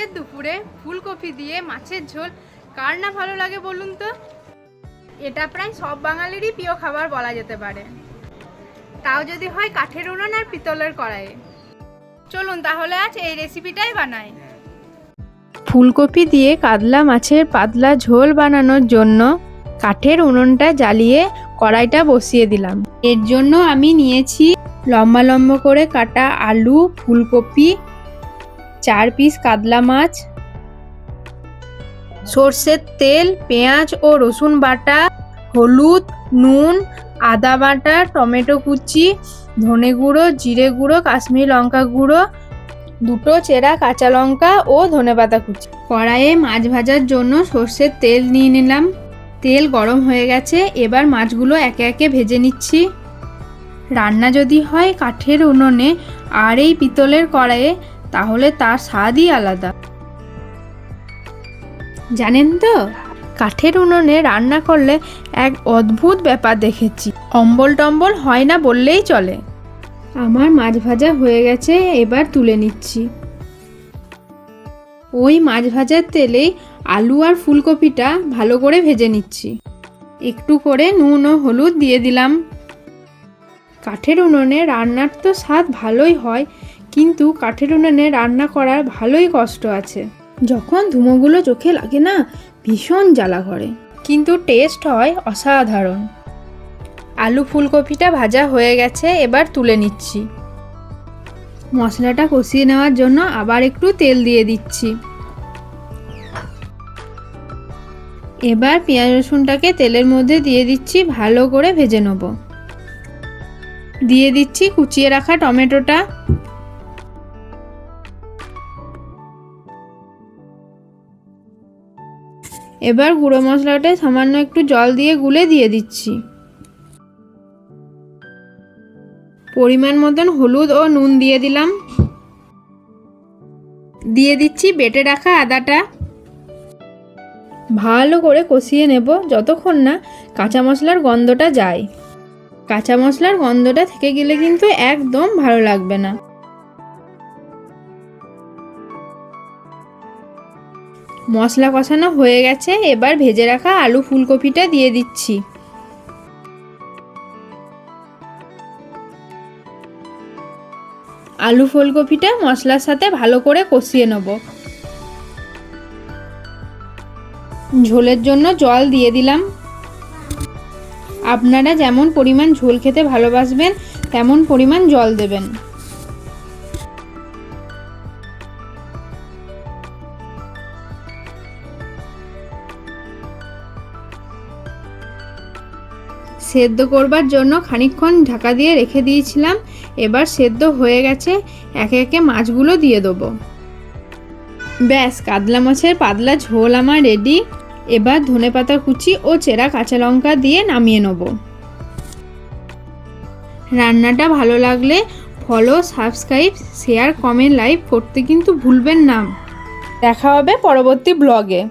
শীতের দুপুরে ফুলকপি দিয়ে মাছের ঝোল কার না ভালো লাগে বলুন তো। এটা প্রায় সব বাঙালিরই প্রিয় খাবার বলা যেতে পারে, তাও যদি হয় কাঠের উনুন আর পিতলের কড়াইয়ে। চলুন তাহলে আজ এই রেসিপিটাই বানাই। ফুলকপি দিয়ে কাতলা মাছের পাতলা ঝোল বানানোর জন্য কাঠের উনুনটা জ্বালিয়ে কড়াইটা বসিয়ে দিলাম। এর জন্য আমি নিয়েছি লম্বা লম্বা করে কাটা আলু, ফুলকপি, 4 পিস কাতলা মাছ, সর্ষের তেল, পেঁয়াজ ও রসুন বাটা, হলুদ, নুন, আদা বাটা, টমেটো কুচি, ধনে গুঁড়ো, জিরে গুঁড়ো, কাশ্মীরি লঙ্কা গুঁড়ো, 2 চেরা কাঁচা লঙ্কা ও ধনেপাতা কুচি। কড়াইয়ে মাছ ভাজার জন্য সর্ষের তেল নিয়ে নিলাম। তেল গরম হয়ে গেছে, এবার মাছগুলো একে একে ভেজে নিচ্ছি। রান্না যদি হয় কাঠের উনুনে আর এই পিতলের কড়াইয়ে তাহলে তার স্বাদই আলাদা। জানেন তো, কাঠের উনুনে রান্না করলে এক অদ্ভুত ব্যাপার দেখেছি, অম্বল টম্বল হয় না বললেই চলে। আমার মাছ ভাজা হয়ে গেছে, এবার তুলে নিচ্ছি। ওই মাছ ভাজার তেলেই আলু আর ফুলকপিটা ভালো করে ভেজে নিচ্ছি। একটু করে নুন ও হলুদ দিয়ে দিলাম। কাঠের উনুনে রান্নার তো স্বাদ ভালোই হয়, কিন্তু কাঠের উনুনে রান্না করার ভালোই কষ্ট আছে। যখন ধুমোগুলো চোখে লাগে না, ভীষণ জ্বালা করে, কিন্তু টেস্ট হয় অসাধারণ। আলু ফুলকপিটা ভাজা হয়ে গেছে, এবার তুলে নিচ্ছি। মশলাটা কষিয়ে নেওয়ার জন্য আবার একটু তেল দিয়ে দিচ্ছি। এবার পেঁয়াজ রসুনটাকে তেলের মধ্যে দিয়ে দিচ্ছি, ভালো করে ভেজে নেব। দিয়ে দিচ্ছি কুচিয়ে রাখা টমেটোটা। এবার গুঁড়ো মশলাটা সামান্য একটু জল দিয়ে গুলে দিয়ে দিচ্ছি। পরিমাণ মতন হলুদ ও নুন দিয়ে দিলাম। দিয়ে দিচ্ছি বেটে রাখা আদাটা। ভালো করে কষিয়ে নেব যতক্ষণ না কাঁচা মশলার গন্ধটা যায়। কাঁচা মশলার গন্ধটা থেকে গেলে কিন্তু একদম ভালো লাগবে না। মশলা কষানো হয়ে গেছে, এবার ভেজে রাখা আলু ফুলকপিটা দিয়ে দিচ্ছি। আলু ফুলকপিটা মশলার সাথে ভালো করে কষিয়ে নেব। ঝোলের জন্য জল দিয়ে দিলাম। আপনারা যেমন পরিমাণ ঝোল খেতে ভালোবাসবেন তেমন পরিমাণ জল দেবেন। সেদ্ধ করবার জন্য খানিকক্ষণ ঢাকা দিয়ে রেখে দিয়েছিলাম। এবার সেদ্ধ হয়ে গেছে, একে একে মাছগুলো দিয়ে দেবো। ব্যাস, কাতলা মাছের পাতলা ঝোল আমার রেডি। এবার ধনেপাতা কুচি ও চেরা কাঁচা লঙ্কা দিয়ে নামিয়ে নেব। রান্নাটা ভালো লাগলে follow, subscribe, share, comment, like করতে কিন্তু ভুলবেন না। দেখা হবে পরবর্তী ব্লগে।